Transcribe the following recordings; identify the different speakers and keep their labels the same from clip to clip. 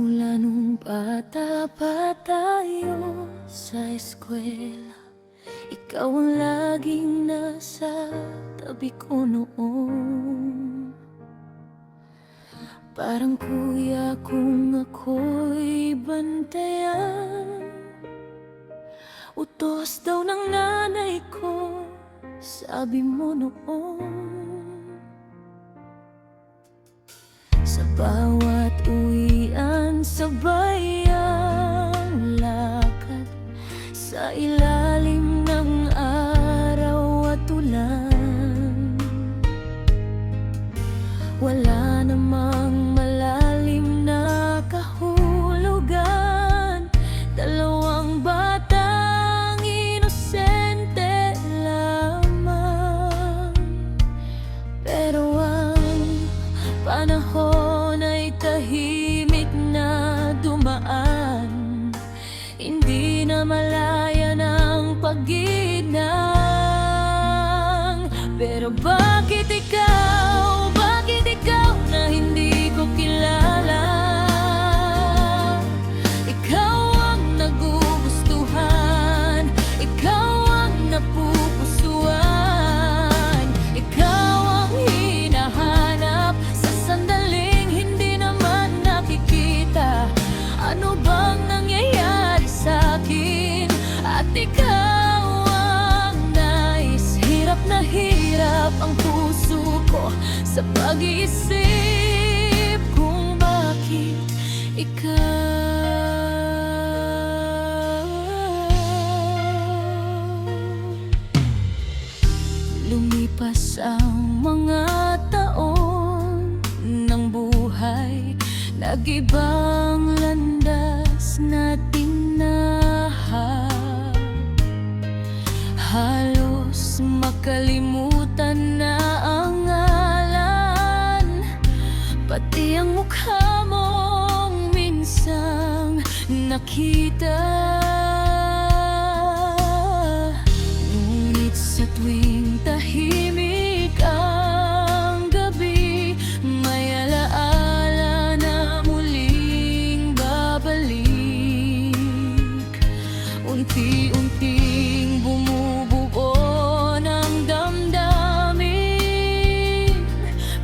Speaker 1: Simula nung bata pa tayo sa eskwela, ikaw ang laging nasa tabi ko noon. Parang kuya kung ako'y bantayan, utos daw ng nanay ko, sabi mo noon. Sa bawat uwian, sabay ang lakad sa ilalim ng araw at ulan. Wala namang malalim na kahulugan, dalawang batang inosente lamang. Pero ang panahon ay tahimik na dumaan, hindi na malaya ng pag-inang. Pero bakit ikaw na hindi ko kilala? Ikaw ang nagugustuhan, ikaw ang napupusuan, ikaw ang hinahanap sa sandaling hindi naman nakikita. Ano bang nangyayari sa'kin? At ikaw ang nais, hirap na hirap ang puso ko sa pag-iisip kung bakit ikaw. Lumipas ang mga taon ng buhay, nag-ibang landas natin nahal. Halos makalimutan na ang ngalan, pati ang mukha mong minsang nakita. Ngunit sa tuwing tahimik ang gabi, may alaala na muling babalik. Unti-unting bumubuo ng damdamin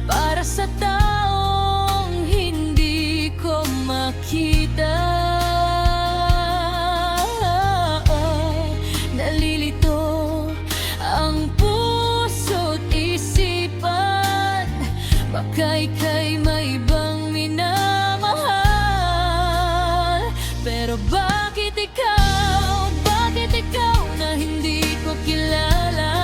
Speaker 1: para sa taong hindi ko makita. Nalilito ang puso't isipan, baka ika'y may ibang minamahal. Pero bakit ikaw na hindi ko kilala?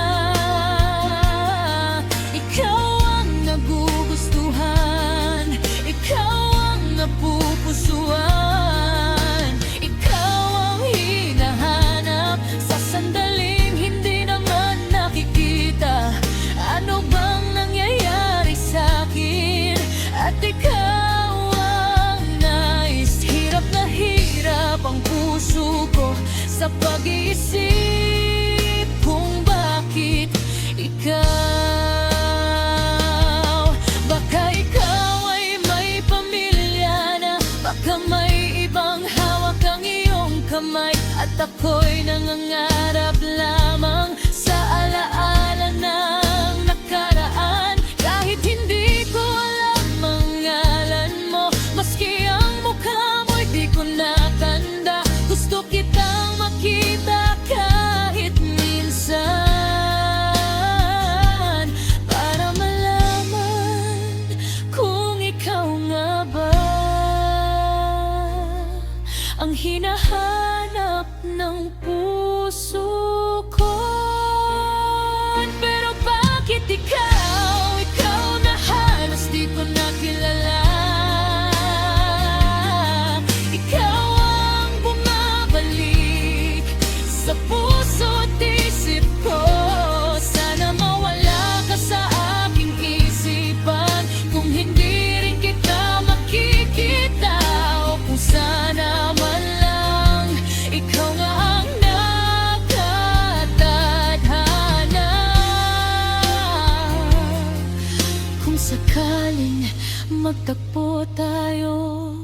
Speaker 1: Ikaw ang nagugustuhan, ikaw ang napupusuan, ikaw ang hinahanap sa sandaling hindi naman nakikita. Ano bang nangyayari sa'kin? At ikaw ang nais, hirap na hirap ang puso ko sa pag-iisip kung bakit ikaw. Baka ikaw ay may pamilya na, baka may ibang hawak ang iyong kamay, at ako'y nangangarap lamang sa alaala ng nakaraan. Kahit hindi ko alam ang ngalan mo, maski ang mukha mo'y di ko natanda, gusto kitang makita kahit minsan, para malaman kung ikaw nga ba ang hinahanap ng puso ko. Pero bakit ikaw na halos di ko nakilala? Ikaw ang bumabalik sa puso't isip ko. Sana mawala ka sa aking isipan kung hindi rin kita makikita, o kung sana man lang ikaw nga ang nakatadhana. Kung sakaling magtagpo tayo,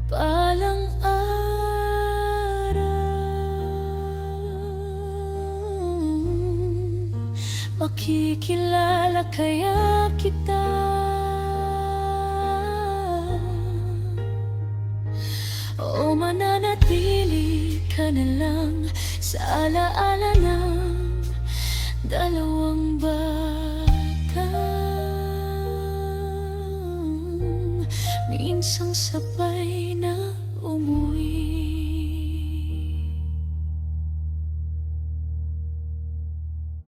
Speaker 1: Palang araw, makikilala kaya kita. O mananatili ka na lang sa alaala ng dalawang batang minsang sabay na umuwi.